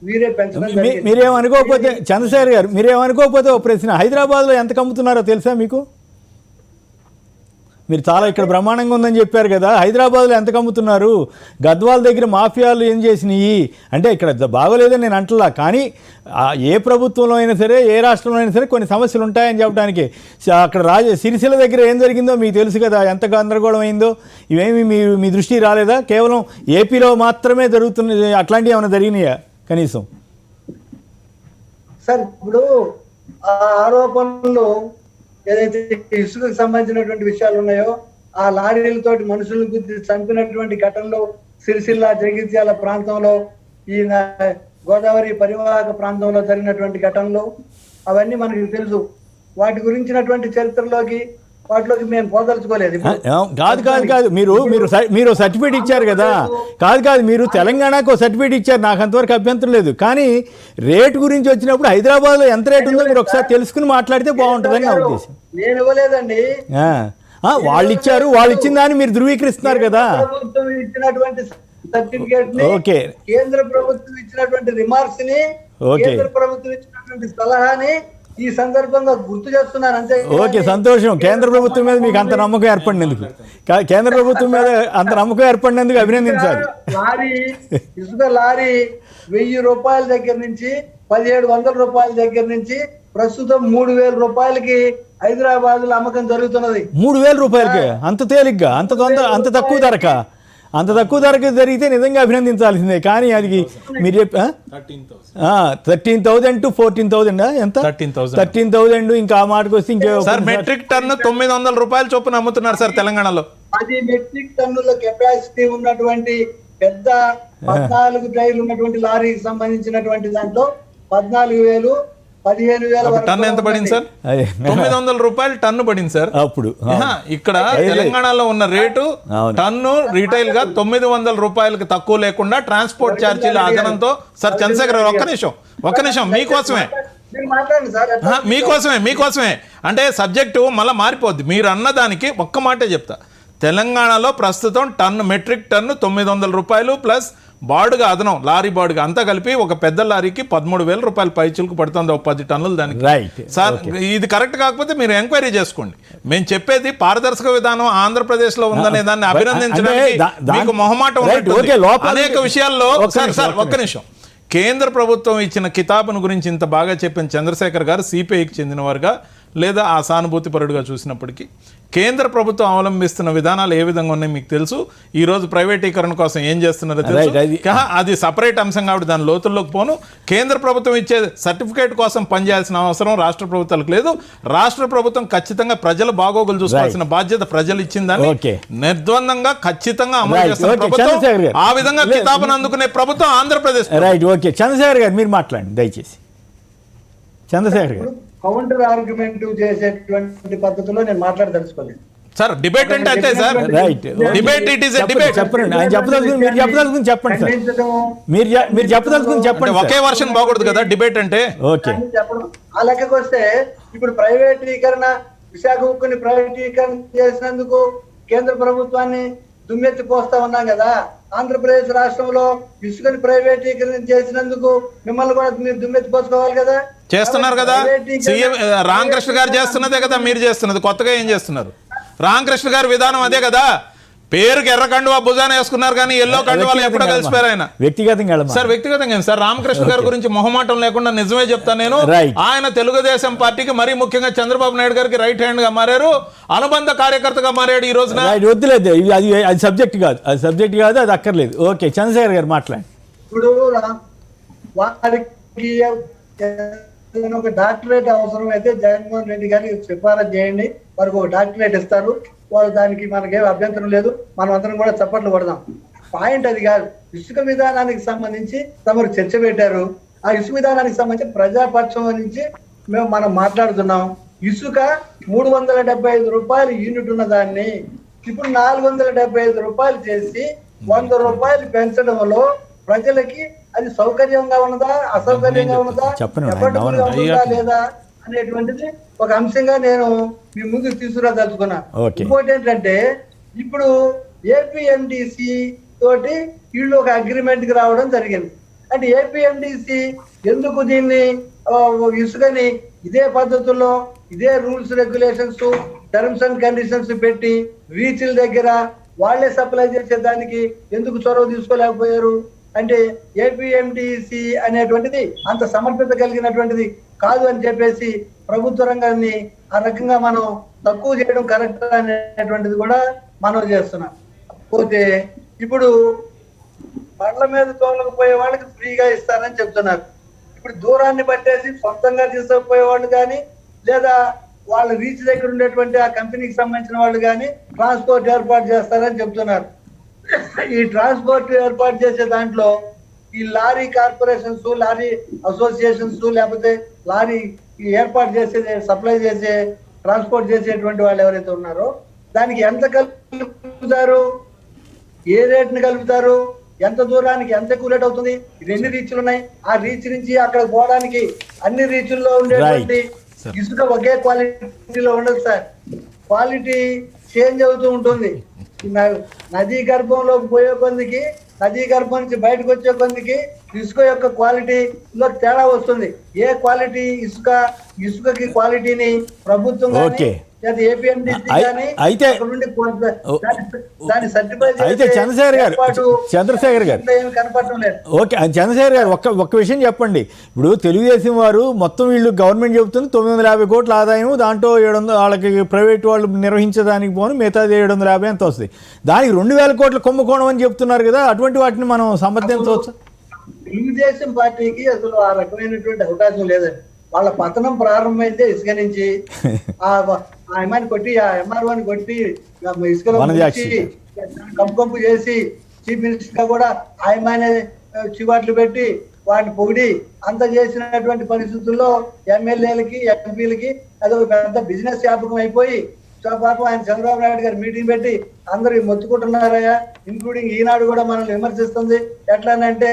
S5: వీరే పెంచడం.
S1: మీరేమనుకోకపోతే చంద్రశేఖర్ గారు, మీరేమనుకోకపోతే ఓ ప్రశ్న, హైదరాబాద్లో ఎంత అమ్ముతున్నారో తెలుసా మీకు? మీరు చాలా ఇక్కడ బ్రహ్మాండంగా ఉందని చెప్పారు కదా, హైదరాబాద్లో ఎంత అమ్ముతున్నారు? గద్వాల దగ్గర మాఫియాలు ఏం చేసినాయి అంటే, ఇక్కడ బాగోలేదని నేను అంటలా, కానీ ఏ ప్రభుత్వంలో అయినా సరే, ఏ రాష్ట్రంలో అయినా సరే కొన్ని సమస్యలు ఉంటాయని చెప్పడానికి. అక్కడ సిరిసిల్ల దగ్గర ఏం జరిగిందో మీకు తెలుసు కదా, ఎంత గందరగోళం అయిందో. ఇవేమి మీ దృష్టికి రాలేదా? కేవలం ఏపీలో మాత్రమే జరుగుతున్న అట్లాంటివి ఏమైనా జరిగినాయా కనీసం?
S5: సార్, ఇప్పుడు ఆ ఆరోపణలు ఏదైతే ఇసుకకు సంబంధించినటువంటి విషయాలు ఉన్నాయో, ఆ లారీలతోటి మనుషులను గుర్తి చంపినటువంటి ఘటనలో సిరిసిల్ల, జగిత్యాల ప్రాంతంలో, ఈ గోదావరి పరివాహక ప్రాంతంలో జరిగినటువంటి ఘటనలు అవన్నీ మనకి తెలుసు. వాటి గురించినటువంటి చరిత్రలోకి వాటిలోకి మేము పోదలుచుకోలేదు.
S1: కాదు మీరు సర్టిఫికేట్ ఇచ్చారు కదా. కాదు మీరు తెలంగాణకు సర్టిఫికేట్ ఇచ్చారు, నాకు అంతవరకు అభ్యంతరం లేదు. కానీ రేటు గురించి వచ్చినప్పుడు హైదరాబాద్లో ఎంత రేటు ఉందో మీరు ఒకసారి తెలుసుకుని మాట్లాడితే బాగుంటుందని నా ఉద్దేశం.
S5: నేను ఇవ్వలేదండి.
S1: వాళ్ళు ఇచ్చారు, వాళ్ళు ఇచ్చిన దాన్ని మీరు ధృవీకరిస్తున్నారు కదా.
S5: ప్రభుత్వం ఇచ్చినటువంటి సర్టిఫికేట్ ని,
S1: ఓకే,
S5: కేంద్ర ప్రభుత్వం ఇచ్చినటువంటి రిమార్క్స్ ని, కేంద్ర ప్రభుత్వం ఇచ్చినటువంటి సలహాని ఈ సందర్భంగా గుర్తు చేస్తున్నాను అంతే.
S1: ఓకే, సంతోషం. కేంద్ర ప్రభుత్వం మీద మీకు అంత నమ్మకం ఏర్పడినందుకు, కేంద్ర ప్రభుత్వం మీద అంత నమ్మకం ఏర్పడినందుకు అభినందించాలి.
S5: ఇసుక లారీ 1000 రూపాయల దగ్గర నుంచి 1700 రూపాయల దగ్గర నుంచి ప్రస్తుతం 3000 రూపాయలకి హైదరాబాద్ లో అమ్మకం జరుగుతున్నది.
S1: 3000 రూపాయలకి? అంత తేలిగ్గా, అంత తక్కువ ధరక? అంత తక్కువ ధరకు జరిగితే నిజంగా అభినందించాల్సిందే. కానీ అది మీరు 13,000 to 14,000 ఎంత? 13,000. ఇంకా ఆ మాటకు వస్తే ఇంకా
S3: సార్ మెట్రిక్ టన్ను 900 రూపాయలు చొప్పున అమ్ముతున్నారు సార్ తెలంగాణలో.
S5: 10 మెట్రిక్ టన్నుల కెపాసిటీ ఉన్నటువంటి పెద్ద 14 టైర్లు ఉన్నటువంటి లారీకి సంబంధించినటువంటి దాంట్లో 14,000, 15,000
S3: టన్ను ఎంత పడింది సార్? 900 రూపాయలు టన్ను పడింది సార్.
S1: అప్పుడు
S3: ఇక్కడ తెలంగాణలో ఉన్న రేటు టన్ను రీటైల్ గా 900 రూపాయలకి తక్కువ లేకుండా ట్రాన్స్పోర్ట్ ఛార్జీల అదనంతో. సార్ చంద్రశేఖర్ ఒక్క నిమిషం మీకోసమే అంటే సబ్జెక్టు మళ్ళీ మారిపోద్ది. మీరు అన్నదానికి ఒక్క మాటే చెప్తా. తెలంగాణలో ప్రస్తుతం మెట్రిక్ టన్ను 900 రూపాయలు ప్లస్ బాడుగా అదనం, లారీ బాడుగా అంతా కలిపి ఒక పెద్ద లారీకి 13,000 రూపాయలు పైచులకు పడుతుంది, ఒక 10 టన్నులు దానికి. సార్ ఇది కరెక్ట్ కాకపోతే మీరు ఎంక్వైరీ చేసుకోండి. మేము చెప్పేది పారదర్శక విధానం ఆంధ్రప్రదేశ్ లో ఉందనే దాన్ని అభినందించడానికి మీకు మొహమాటం అనేక విషయాల్లో. సార్ ఒక్క నిమిషం. కేంద్ర ప్రభుత్వం ఇచ్చిన కితాబును గురించి ఇంత బాగా చెప్పిన చంద్రశేఖర్ గారు సిపిఐకి చెందినవారుగా లేదా ఆ సానుభూతి పరుడుగా చూసినప్పటికీ కేంద్ర ప్రభుత్వం అవలంబిస్తున్న విధానాలు ఏ విధంగా ఉన్నాయి మీకు తెలుసు. ఈ రోజు ప్రైవేటీకరణ కోసం ఏం చేస్తున్నారో తెలుసు. అది సపరేట్ అంశం కాబట్టి దాని లోతుల్లోకి పోను. కేంద్ర ప్రభుత్వం ఇచ్చే సర్టిఫికేట్ కోసం పనిచేయాల్సిన అవసరం రాష్ట్ర ప్రభుత్వాలకు లేదు. రాష్ట్ర ప్రభుత్వం ఖచ్చితంగా ప్రజల బాగోగులు చూసుకోవాల్సిన బాధ్యత ప్రజలు ఇచ్చిందని నిర్ద్వందంగా ఖచ్చితంగా అమలు చేస్తున్న ప్రభుత్వం. ఆ విధంగా కితాబును అందుకునే ప్రభుత్వం ఆంధ్రప్రదేశ్.
S1: ఓకే, చంద్రశేఖర్ గారు మీరు మాట్లాడండి దయచేసి. చంద్రశేఖర్ గారు
S5: కౌంటర్ ఆర్గ్యుమెంట్ చేసేటువంటి పద్ధతిలో నేను మాట్లాడదలుచుకోలేదు
S3: సార్. డిబేట్ అంటే అంతే sir. Debate it is a debate.
S1: చెప్పండి, ఆయన చెప్పదలుచుకుని మీరు చెప్పదలుచుకుని చెప్పండి సార్. మీరు చెప్పదలుచుకుని చెప్పండి.
S3: ఒకే వర్షన్ బాగూడదు కదా డిబేట్ అంటే.
S1: ఓకే,
S5: చెప్పడం ఆ లెక్కకు వస్తే ఇప్పుడు ప్రైవేటీకరణ, విశాఖ ఉక్కుని ప్రైవేటీకరణ చేసినందుకు కేంద్ర ప్రభుత్వాన్ని దుమ్మెత్తి పోస్తా ఉన్నాం కదా. ఆంధ్రప్రదేశ్ రాష్ట్రంలో ఇసుకని ప్రైవేటీకరణ చేసినందుకు మిమ్మల్ని కూడా మీరు దుమ్మెత్తి పోసుకోవాలి కదా.
S3: చేస్తున్నారు కదా. సీఎం రామకృష్ణ గారు చేస్తున్నదే కదా మీరు చేస్తున్నది. కొత్తగా ఏం చేస్తున్నారు? రామకృష్ణ గారి విధానం అదే కదా. పేరుకి ఎర్ర కండువా భుజాన వేసుకున్నారు కానీ ఎల్లో కండువాలు ఎప్పుడో కలిసిపోయారు ఆయన.
S1: వ్యక్తిగతంగా
S3: సార్ వ్యక్తిగతంగా సార్ రామకృష్ణ గారి గురించి మొహమాటం లేకుండా నిజమే చెప్తాను నేను. ఆయన తెలుగుదేశం పార్టీకి మరీ ముఖ్యంగా చంద్రబాబు నాయుడు గారికి రైట్ హ్యాండ్ గా మారారు, అనుబంధ కార్యకర్తగా మారాడు ఈ రోజున.
S1: వద్దులేదు, అది సబ్జెక్ట్ కాదు, అది అక్కర్లేదు. ఓకే, చంద్రశేఖర్ గారు మాట్లాడండి.
S5: ఇప్పుడు వారికి ఒక డాక్టరేట్ అవసరం అయితే జగన్మోహన్ రెడ్డి గారికి సిఫారసు చేయండి, వారికి ఒక డాక్టరేట్ ఇస్తారు. వాళ్ళు దానికి మనకేం అభ్యంతరం లేదు, మనం అందరం కూడా చప్పట్లు కొడదాం. పాయింట్ అది కాదు. ఇసుక విధానానికి సంబంధించి తమరు చర్చ పెట్టారు. ఆ ఇసుక విధానానికి సంబంధించి ప్రజాపక్షం నుంచి మనం మాట్లాడుతున్నాం. ఇసుక 375 రూపాయలు యూనిట్ ఉన్న దాన్ని ఇప్పుడు 475 రూపాయలు చేసి 100 రూపాయలు పెంచడంలో ప్రజలకి అది సౌకర్యంగా ఉన్నదా, అసౌకర్యంగా ఉన్నదా, లేదా అనేటువంటిది ఒక అంశంగా నేను మీ ముందు తీసుకురాదలుచుకున్నా. ఇంకోటి ఏంటంటే ఇప్పుడు ఏపీఎండిసి తోటి వీళ్ళు ఒక అగ్రిమెంట్ కి రావడం జరిగింది. అంటే ఏపీఎండిసి ఎందుకు దీన్ని ఇసుకని ఇదే పద్ధతుల్లో ఇదే rules regulations terms and conditions పెట్టి రీచ్ల దగ్గర వాళ్లే సప్లై చేసేదానికి ఎందుకు చొరవ తీసుకోలేకపోయారు? అంటే ఏపీఎండిసి అనేటువంటిది అంత సమర్థత కలిగినటువంటిది కాదు అని చెప్పేసి ప్రభుత్వ రంగాన్ని ఆ రకంగా మనం తక్కువ చేయడం కరెక్ట్ అనేటువంటిది కూడా మనం చేస్తున్నాం. పోతే ఇప్పుడు బండ్ల మీద తోలకపోయే వాళ్ళకి ఫ్రీగా ఇస్తారని చెప్తున్నారు. ఇప్పుడు దూరాన్ని పట్టేసి సొంతంగా తీసుకుపోయే వాళ్ళు కానీ లేదా వాళ్ళ రీచ్ దగ్గర ఉండేటువంటి ఆ కంపెనీకి సంబంధించిన వాళ్ళు కానీ ట్రాన్స్పోర్ట్ ఏర్పాటు చేస్తారని చెప్తున్నారు. ఈ ట్రాన్స్పోర్ట్ ఏర్పాటు చేసే దాంట్లో ఈ లారీ కార్పొరేషన్స్, లారీ అసోసియేషన్స్ లేకపోతే లారీ ఏర్పాటు చేసే సప్లై చేసే ట్రాన్స్పోర్ట్ చేసేటువంటి వాళ్ళు ఎవరైతే ఉన్నారో దానికి ఎంత కలుపుతారు, ఏ రేట్ని కలుపుతారు, ఎంత దూరానికి ఎంత ఎక్కువ రేట్ అవుతుంది, ఇది ఎన్ని రీచ్లు ఉన్నాయి, ఆ రీచ్ నుంచి అక్కడ పోవడానికి అన్ని రీచుల్లో ఉండేటువంటి ఇసుక ఒకే క్వాలిటీలో ఉండదు సార్. క్వాలిటీ చేంజ్ అవుతూ ఉంటుంది. నదీ గర్భంలోకి పోయే కొందికి, నదీ గర్భం నుంచి బయటకు వచ్చే కొందికి ఇసుక యొక్క క్వాలిటీలో తేడా వస్తుంది. ఏ క్వాలిటీ ఇసుకకి క్వాలిటీని ప్రభుత్వం
S1: అయితే చంద్రశేఖర్ గారు ఓకే, చంద్రశేఖర్ గారు ఒక్క విషయం చెప్పండి. ఇప్పుడు తెలుగుదేశం వారు మొత్తం వీళ్ళు గవర్నమెంట్ చెబుతుంది 950 కోట్ల ఆదాయం, దాంట్లో 700 వాళ్ళకి ప్రైవేట్ వాళ్ళు నిర్వహించడానికి పోను మిగతాది 750 ఎంత వస్తుంది, దానికి 2000 కోట్ల కుంభకోణం అని చెప్తున్నారు కదా, అటువంటి వాటిని మనం సమర్థించవచ్చు.
S5: తెలుగుదేశం పార్టీకి అసలు ఆ రకమైనటువంటి అవకాశం లేదండి. వాళ్ళ పతనం ప్రారంభమైందే ఇసుక నుంచి. ఆ అమ్మాయిని కొట్టి, ఆ ఎంఆర్ఓని కొట్టి ఇసుకలో కంపు చేసి చీఫ్ మినిస్టర్ గా కూడా ఆ అమ్మాయిని చివాట్లు పెట్టి వాటిని పొగిడి అంత చేసినటువంటి పరిస్థితుల్లో ఎమ్మెల్యేలకి ఎంపీలకి అదొక పెద్ద బిజినెస్ వ్యాపకం అయిపోయి పాపం ఆయన చంద్రబాబు నాయుడు గారు మీటింగ్ పెట్టి అందరూ మొత్తుకుంటున్నారయ్యా, ఇంక్లూడింగ్ ఈనాడు కూడా మనల్ని విమర్శిస్తుంది. ఎట్లానంటే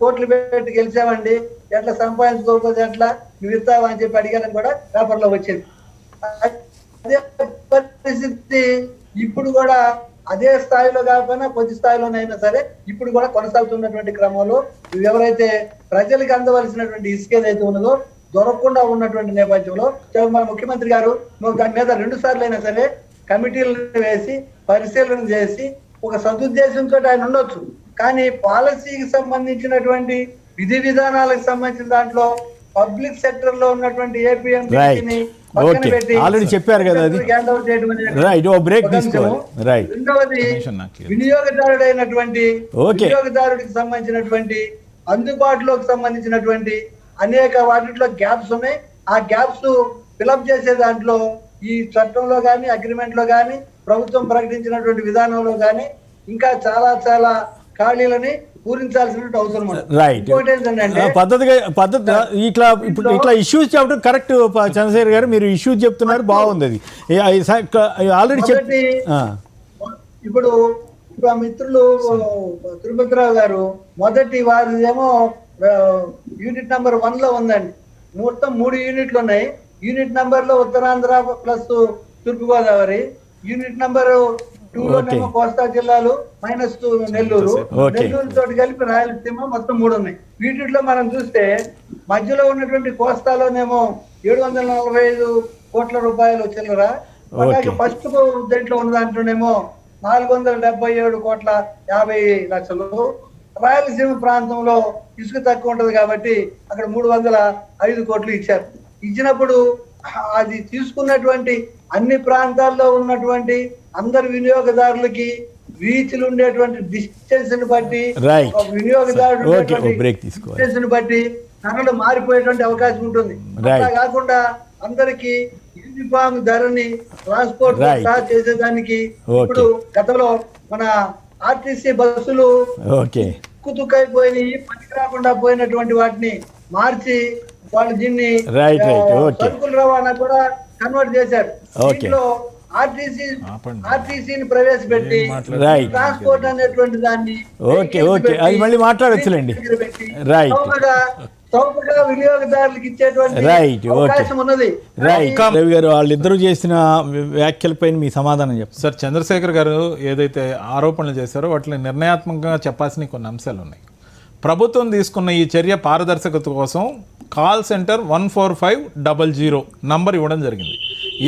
S5: కోట్లు పెట్టి గెలిచామండి, ఎట్లా సంపాదించుకోకపోతే ఎట్లా, నువ్వు ఇస్తావా అని చెప్పి అడిగానని కూడా పేపర్లో వచ్చింది. అదే పరిస్థితి ఇప్పుడు కూడా అదే స్థాయిలో కాకపోయినా కొద్ది స్థాయిలోనైనా సరే ఇప్పుడు కూడా కొనసాగుతున్నటువంటి క్రమంలో ఎవరైతే ప్రజలకు అందవలసినటువంటి ఇసుక ఏదైతే ఉన్నదో దొరకకుండా ఉన్నటువంటి నేపథ్యంలో మన ముఖ్యమంత్రి గారు దాని మీద 2 సార్లు అయినా సరే కమిటీలను వేసి పరిశీలన చేసి ఒక సదుద్దేశంతో ఆయన ఉండొచ్చు. కానీ పాలసీకి సంబంధించినటువంటి విధి విధానాలకు సంబంధించిన దాంట్లో పబ్లిక్ సెక్టర్ లో ఉన్నటువంటి ఏపీఎంసీని పక్కన పెట్టి
S1: ఆల్రెడీ చెప్పారు కదా, అది
S5: రెండవది వినియోగదారుడికి సంబంధించినటువంటి అందుబాటులోకి సంబంధించినటువంటి అనేక వాటిలో గ్యాప్స్ ఉన్నాయి. ఆ గ్యాప్స్ ఫిలప్ చేసే దాంట్లో ఈ చట్టంలో కానీ అగ్రిమెంట్ లో కానీ ప్రభుత్వం ప్రకటించినటువంటి విధానంలో కానీ ఇంకా చాలా చాలా ఖాళీలని పూరించాల్సిన అవసరం ఉంది.
S1: పద్ధతి ఇట్లా ఇష్యూస్ చెప్పడం కరెక్ట్. చంద్రశేఖర్ గారు మీరు ఇష్యూస్ చెప్తున్నారు, బాగుంది. అది ఆల్రెడీ
S5: ఇప్పుడు ఆ మిత్రులు తిరుపతిరావు గారు మొదటి వారిదేమో యూనిట్ నెంబర్ 1 లో ఉందండి. మొత్తం 3 యూనిట్లు ఉన్నాయి. యూనిట్ నెంబర్ లో ఉత్తరాంధ్ర ప్లస్ తూర్పుగోదావరి, యూనిట్ నెంబర్ 2 లోనేమో కోస్తా జిల్లాలు -2 నెల్లూరు తోటి కలిపి రాయలసీమ, మొత్తం 3 ఉన్నాయి. వీటిలో మనం చూస్తే మధ్యలో ఉన్నటువంటి కోస్తాలోనేమో 745 కోట్ల రూపాయలు చిల్లర, ఫస్ట్ దీంట్లో ఉన్న దాంట్లోనేమో 477 కోట్ల 50 లక్షలు. రాయలసీమ ప్రాంతంలో ఇసుక తక్కువ ఉంటది కాబట్టి అక్కడ 305 కోట్లు ఇచ్చారు. ఇచ్చినప్పుడు అది తీసుకున్నటువంటి అన్ని ప్రాంతాల్లో ఉన్నటువంటి అందరి వినియోగదారులకి రీచ్లు ఉండేటువంటి డిస్టెన్స్ ని బట్టి వినియోగదారుడు డిస్టెన్స్ ని బట్టి ధరలు మారిపోయేటువంటి అవకాశం ఉంటుంది. అలా కాకుండా అందరికి యూనిఫామ్ ధరని ట్రాన్స్పోర్ట్ చేసేదానికి ఇప్పుడు గతంలో మన ఆర్టీసీ బస్సులు కుతుకైపోయినాయి, పనికి రాకుండా పోయినటువంటి వాటిని మార్చి వాళ్ళు దీన్ని సరుకుల రవాణా కూడా కన్వర్ట్ చేశారు. దీంట్లో ఆర్టీసీని ప్రవేశపెట్టి ట్రాన్స్పోర్ట్ అనేటువంటి దాన్ని
S1: మళ్ళీ మాట్లాడొచ్చులేండి.
S5: వినియోగదారులకు ఇచ్చేటువంటి అవకాశం ఉన్నది.
S1: రవి గారు వాళ్ళిద్దరూ చేసిన వ్యాఖ్యలపై మీ సమాధానం చెప్పండి
S3: సార్. చంద్రశేఖర్ గారు ఏదైతే ఆరోపణలు చేశారో వాటిని నిర్ణయాత్మకంగా చెప్పాల్సిన కొన్ని అంశాలు ఉన్నాయి. ప్రభుత్వం తీసుకున్న ఈ చర్య పారదర్శకత కోసం కాల్ సెంటర్ 14500 నంబర్ ఇవ్వడం జరిగింది.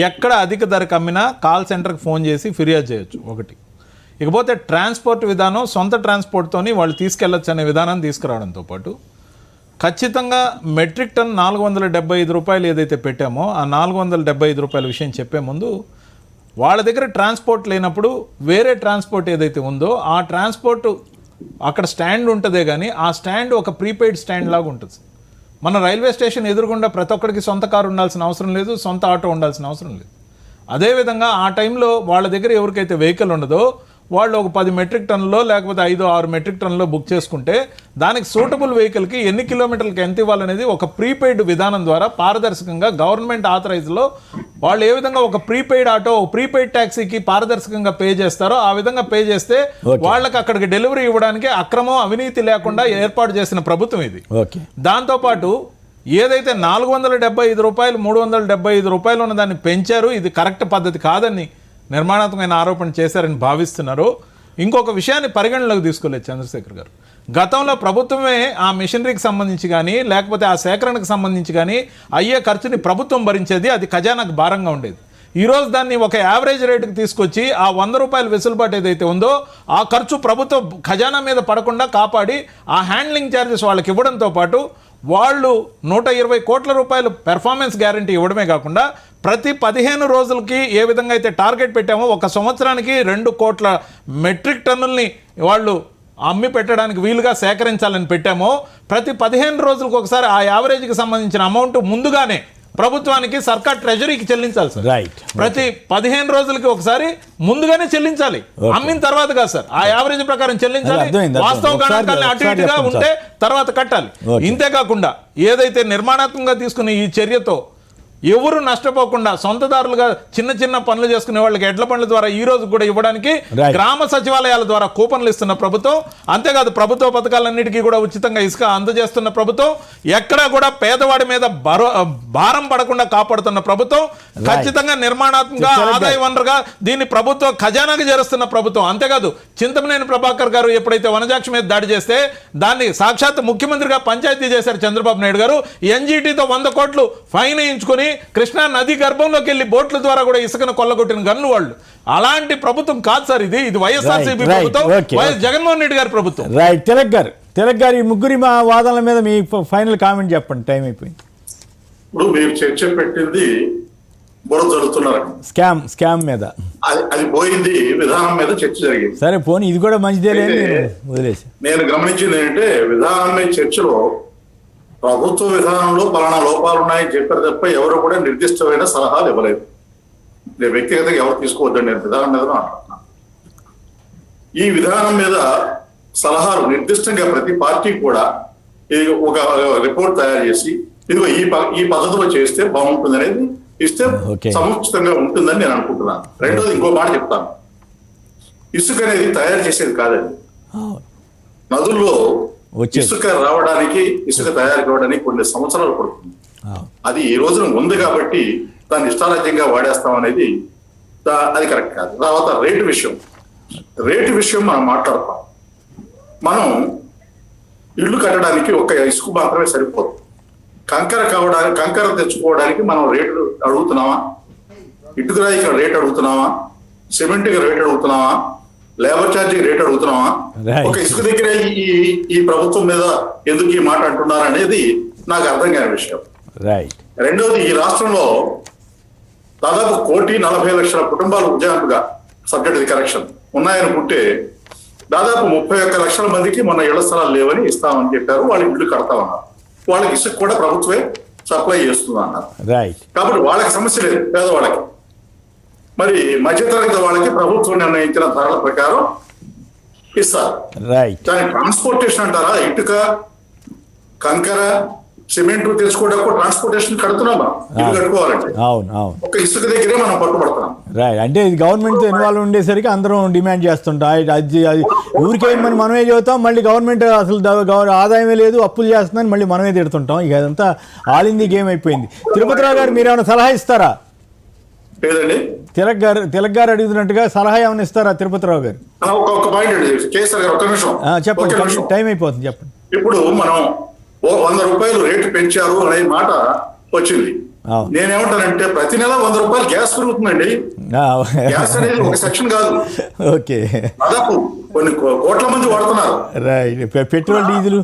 S3: ఎక్కడ అధిక ధరకు అమ్మినా కాల్ సెంటర్కి ఫోన్ చేసి ఫిర్యాదు చేయొచ్చు ఒకటి. ఇకపోతే ట్రాన్స్పోర్ట్ విధానం సొంత ట్రాన్స్పోర్ట్తోని వాళ్ళు తీసుకెళ్లొచ్చు అనే విధానాన్ని తీసుకురావడంతో పాటు ఖచ్చితంగా మెట్రిక్ టన్ 475 రూపాయలు ఏదైతే పెట్టామో ఆ 475 రూపాయల విషయం చెప్పే ముందు వాళ్ళ దగ్గర ట్రాన్స్పోర్ట్ లేనప్పుడు వేరే ట్రాన్స్పోర్ట్ ఏదైతే ఉందో ఆ ట్రాన్స్పోర్ట్ అక్కడ స్టాండ్ ఉంటుందే కానీ ఆ స్టాండ్ ఒక ప్రీపెయిడ్ స్టాండ్ లాగా ఉంటుంది. మన రైల్వే స్టేషన్ ఎదురుగుండా ప్రతి ఒక్కరికి సొంత కారు ఉండాల్సిన అవసరం లేదు, సొంత ఆటో ఉండాల్సిన అవసరం లేదు. అదేవిధంగా ఆ టైంలో వాళ్ళ దగ్గర ఎవరికైతే వెహికల్ ఉండదో వాళ్ళు ఒక 10 మెట్రిక్ టన్నులో లేకపోతే 5-6 మెట్రిక్ టన్నులో బుక్ చేసుకుంటే దానికి సూటబుల్ వెహికల్కి ఎన్ని కిలోమీటర్లకి ఎంత ఇవ్వాలనేది ఒక ప్రీపెయిడ్ విధానం ద్వారా పారదర్శకంగా గవర్నమెంట్ ఆథరైజ్లో వాళ్ళు ఏ విధంగా ఒక ప్రీపెయిడ్ ఆటో ప్రీపెయిడ్ ట్యాక్సీకి పారదర్శకంగా పే చేస్తారో ఆ విధంగా పే చేస్తే వాళ్ళకి అక్కడికి డెలివరీ ఇవ్వడానికి అక్రమం అవినీతి లేకుండా ఏర్పాటు చేసిన ప్రభుత్వం ఇది. దాంతోపాటు ఏదైతే 475 రూపాయలు 375 రూపాయలు ఉన్న దాన్ని పెంచారు, ఇది కరెక్ట్ పద్ధతి కాదని నిర్మాణాత్మకమైన ఆరోపణ చేశారని భావిస్తున్నారు. ఇంకొక విషయాన్ని పరిగణలోకి తీసుకోలేదు చంద్రశేఖర్ గారు. గతంలో ప్రభుత్వమే ఆ మిషనరీకి సంబంధించి కానీ లేకపోతే ఆ సేకరణకు సంబంధించి కానీ అయ్యే ఖర్చుని ప్రభుత్వం భరించేది, అది ఖజానాకు భారంగా ఉండేది. ఈరోజు దాన్ని ఒక యావరేజ్ రేటుకి తీసుకొచ్చి ఆ 100 రూపాయల వెసులుబాటు ఏదైతే ఉందో ఆ ఖర్చు ప్రభుత్వ ఖజానా మీద పడకుండా కాపాడి ఆ హ్యాండ్లింగ్ ఛార్జెస్ వాళ్ళకి ఇవ్వడంతో పాటు వాళ్ళు 120 కోట్ల రూపాయలు పెర్ఫార్మెన్స్ గ్యారంటీ ఇవ్వడమే కాకుండా ప్రతి 15 రోజులకి ఏ విధంగా అయితే టార్గెట్ పెట్టామో 1 సంవత్సరానికి 2 కోట్ల మెట్రిక్ టన్నుల్ని వాళ్ళు అమ్మి పెట్టడానికి వీలుగా సేకరించాలని పెట్టామో ప్రతి 15 రోజులకు ఒకసారి ఆ యావరేజ్కి సంబంధించిన అమౌంట్ ముందుగానే ప్రభుత్వానికి సర్కార్ ట్రెజరీకి చెల్లించాలి సార్. ప్రతి 15 రోజులకి ఒకసారి ముందుగానే చెల్లించాలి, అమ్మిన తర్వాత కాదు సార్. ఆ యావరేజ్ ప్రకారం చెల్లించాలి, వాస్తవ గణాంకాలని అటు ఇటుగా ఉంటే తర్వాత కట్టాలి. ఇంతేకాకుండా ఏదైతే నిర్మాణాత్మకంగా తీసుకునే ఈ చర్యతో ఎవరు నష్టపోకుండా సొంతదారులుగా చిన్న చిన్న పనులు చేసుకునే వాళ్ళకి ఎడ్ల పనుల ద్వారా ఈ రోజు కూడా ఇవ్వడానికి గ్రామ సచివాలయాల ద్వారా కూపన్లు ఇస్తున్న ప్రభుత్వం. అంతేకాదు ప్రభుత్వ పథకాలన్నిటికీ కూడా ఉచితంగా ఇసుక అందజేస్తున్న ప్రభుత్వం. ఎక్కడా కూడా పేదవాడి మీద భారం పడకుండా కాపాడుతున్న ప్రభుత్వం. ఖచ్చితంగా నిర్మాణాత్మకంగా ఆదాయ వనరుగా దీన్ని ప్రభుత్వ ఖజానాకి చేరుస్తున్న ప్రభుత్వం. అంతేకాదు చింతమనేని ప్రభాకర్ గారు ఎప్పుడైతే వనజాక్షి మీద దాడి చేస్తే దాన్ని సాక్షాత్ ముఖ్యమంత్రిగా పంచాయతీ చేశారు చంద్రబాబు నాయుడు గారు. ఎన్జీటీతో 100 కోట్లు ఫైన్ వేయించుకొని కృష్ణా నది గర్భంలోకి వెళ్ళి బోట్ల ద్వారా కూడా ఇసుకను కొల్లగొట్టిన గన్ను వాళ్ళు. అలాంటి ప్రభుత్వం కాదు సార్ ఇది. ఇది వైఎస్ఆర్సీపీ ప్రభుత్వం, వైఎస్ జగన్మోహన్ రెడ్డి గారి ప్రభుత్వం.
S1: రైట్. తిలక్ గారు ఈ ముగ్గురి మా వాదనల మీద మీ ఫైనల్ కామెంట్ చెప్పండి, టైం అయిపోయింది.
S2: ఇప్పుడు మీరు చర్చ పెట్టింది బుర్ర జరుగుతున్నారు
S1: స్కామ్ మీద,
S2: అది పోయింది, విధానం మీద చర్చ జరిగింది.
S1: సరే పోనీ ఇది కూడా మంచిదే వదిలేసి.
S2: నేను గమనించింది ఏంటంటే విధానం మీద చర్చలో ప్రభుత్వ విధానంలో పలానా లోపాలు ఉన్నాయని చెప్పారు తప్ప ఎవరు కూడా నిర్దిష్టమైన సలహాలు ఇవ్వలేదు. నేను వ్యక్తిగతంగా ఎవరు తీసుకోవద్దండి, నేను విధానం మీద మాట్లాడుతున్నాను. ఈ విధానం మీద సలహాలు నిర్దిష్టంగా ప్రతి పార్టీ కూడా ఒక రిపోర్ట్ తయారు చేసి ఇదిగో ఈ పద్ధతిలో చేస్తే బాగుంటుంది అనేది ఇస్తే సముచితంగా ఉంటుందని నేను అనుకుంటున్నాను. రెండోది ఇంకో మాట చెప్తాను, ఇసుక అనేది తయారు చేసేది కాదండి. నదుల్లో ఇసుక రావడానికి ఇసుక తయారు కావడానికి కొన్ని సంవత్సరాలు పడుతుంది. అది ఈ రోజున ఉంది కాబట్టి దాన్ని ఇష్టారాజ్యంగా వాడేస్తాం అనేది అది కరెక్ట్ కాదు. తర్వాత రేటు విషయం మనం మాట్లాడతాం. మనం ఇల్లు కట్టడానికి ఒక ఇసుక మాత్రమే సరిపోదు. కంకర తెచ్చుకోవడానికి మనం రేటు అడుగుతున్నామా, ఇటుకరాయికి రేట్ అడుగుతున్నామా, సిమెంట్కి రేట్ అడుగుతున్నామా, లేబర్ ఛార్జీ రేట్ అడుగుతున్నామా? ఒక ఇసుక దగ్గర ఈ ప్రభుత్వం మీద ఎందుకు ఈ మాట అంటున్నారు అనేది నాకు అర్థం కాని విషయం. రెండోది, ఈ రాష్ట్రంలో దాదాపు 1,40,00,000 కుటుంబాలు ఉద్యోగంగా సబ్జెక్ట్ కరెక్షన్ ఉన్నాయనుకుంటే దాదాపు 31 లక్షల మందికి మొన్న ఇళ్ల స్థలాలు లేవని ఇస్తామని చెప్పారు. వాళ్ళు ఇల్లు కడతామన్నారు. వాళ్ళకి ఇసుక కూడా ప్రభుత్వమే సప్లై చేస్తుంది అన్నారు. కాబట్టి వాళ్ళకి సమస్య లేదు, పేదవాళ్ళకి. మరి మధ్యతరగతి వాళ్ళకి ప్రభుత్వం నిర్ణయించిన ధరల ప్రకారం ఇస్తారు. దాని ట్రాన్స్పోర్టేషన్ అంటారా? ఇటుక, కంకర, సిమెంట్ తెచ్చుకోవడానికి ట్రాన్స్పోర్టేషన్ కడుతున్నామా? ఇల్లు కట్టుకోవాలంటే ఒక ఇసుక దగ్గరే మనం పట్టుబడుతున్నాం.
S1: అంటే ఇది గవర్నమెంట్ ఇన్వాల్వ్ ఉండేసరికి అందరం డిమాండ్ చేస్తుంటాం. అది ఊరికే మనమే చెబుతాం, మళ్ళీ గవర్నమెంట్ అసలు ఆదాయమే లేదు, అప్పులు చేస్తుందని మళ్ళీ మనమే తిడుతుంటాం. ఇక అదంతా ఆల్ ఇన్ ది గేమ్ అయిపోయింది. తిరుపతిరావు గారు మీరు ఏమైనా సలహా ఇస్తారా?
S2: లేదండి,
S1: తిలక్ గారు అడుగుతున్నట్టుగా సలహా ఏమైనా ఇస్తారా తిరుపతిరావు గారు?
S2: ఒక పాయింట్ అండి కేసీఆర్ గారు, ఒక్క నిమిషం
S1: చెప్పండి, టైం అయిపోతుంది చెప్పండి.
S2: ఇప్పుడు మనం 100 రూపాయలు రేటు పెంచారు అనే మాట వచ్చింది. నేనేమంటానంటే ప్రతి నెల 100 రూపాయలు గ్యాస్ పెరుగుతుందండి. గ్యాస్ అనేది ఒక సెక్షన్ కాదు, దాదాపు కొన్ని కోట్ల మంది వాడుతున్నారు.
S1: పెట్రోల్ డీజిల్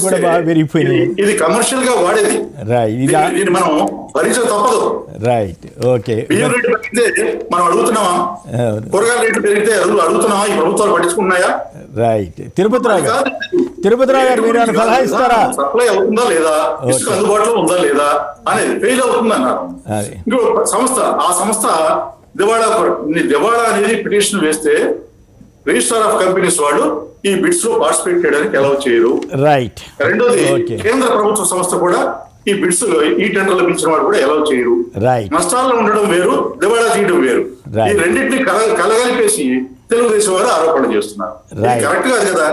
S1: కూడా బాగా పెరిగిపోయింది.
S2: ఇది కమర్షియల్ గా వాడేది, ఇది మనం భరించడం తప్పదు. బియ్యం రేటు పెరిగితే మనం అడుగుతున్నామా? కూరగాయల రేట్లు పెరిగితే అడుగుతున్నామా? ఈ ప్రభుత్వాలు పట్టించుకున్నాయా?
S1: తిరుపతిరావు గారు మీరు సలహా ఇస్తారా?
S2: సప్లై అవుతుందా లేదా, ఇసుక అందుబాటులో ఉందా లేదా అనేది ఫెయిల్ అవుతుంది అన్నారు. ఇంకో సంస్థ, ఆ సంస్థ దివాళా అనేది పిటిషన్ వేస్తే రిజిస్ట్రార్ ఆఫ్ కంపెనీస్ వాళ్ళు ఈ బిడ్స్ లో పార్టిసిపేట్ చేయడానికి అలౌ చేయరు.
S1: రైట్.
S2: రెండోది
S1: Okay.
S2: కేంద్ర ప్రభుత్వ సంస్థ కూడా ఈ బిడ్స్ లో ఈ టెండర్లు పిలిచిన వాడు కూడా అలౌ చేయరు.
S1: రైట్.
S2: నష్టాల్లో ఉండడం వేరు, దివాళా చేయడం వేరు.
S1: Right.
S2: ఈ రెండింటిని కలగలిపేసి తెలుగుదేశం వారు ఆరోపణ చేస్తున్నారు.
S1: Right.
S2: కరెక్ట్ కాదు కదా.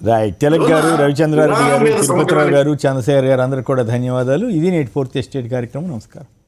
S1: రైట్. తిలక్ గారు, రవిచంద్రారెడ్డి గారు, తిరుపతిరావు గారు, చంద్రశేఖర్ గారు అందరికీ కూడా ధన్యవాదాలు. ఇది నేటి ఫోర్త్ ఎస్టేట్ కార్యక్రమం. నమస్కారం.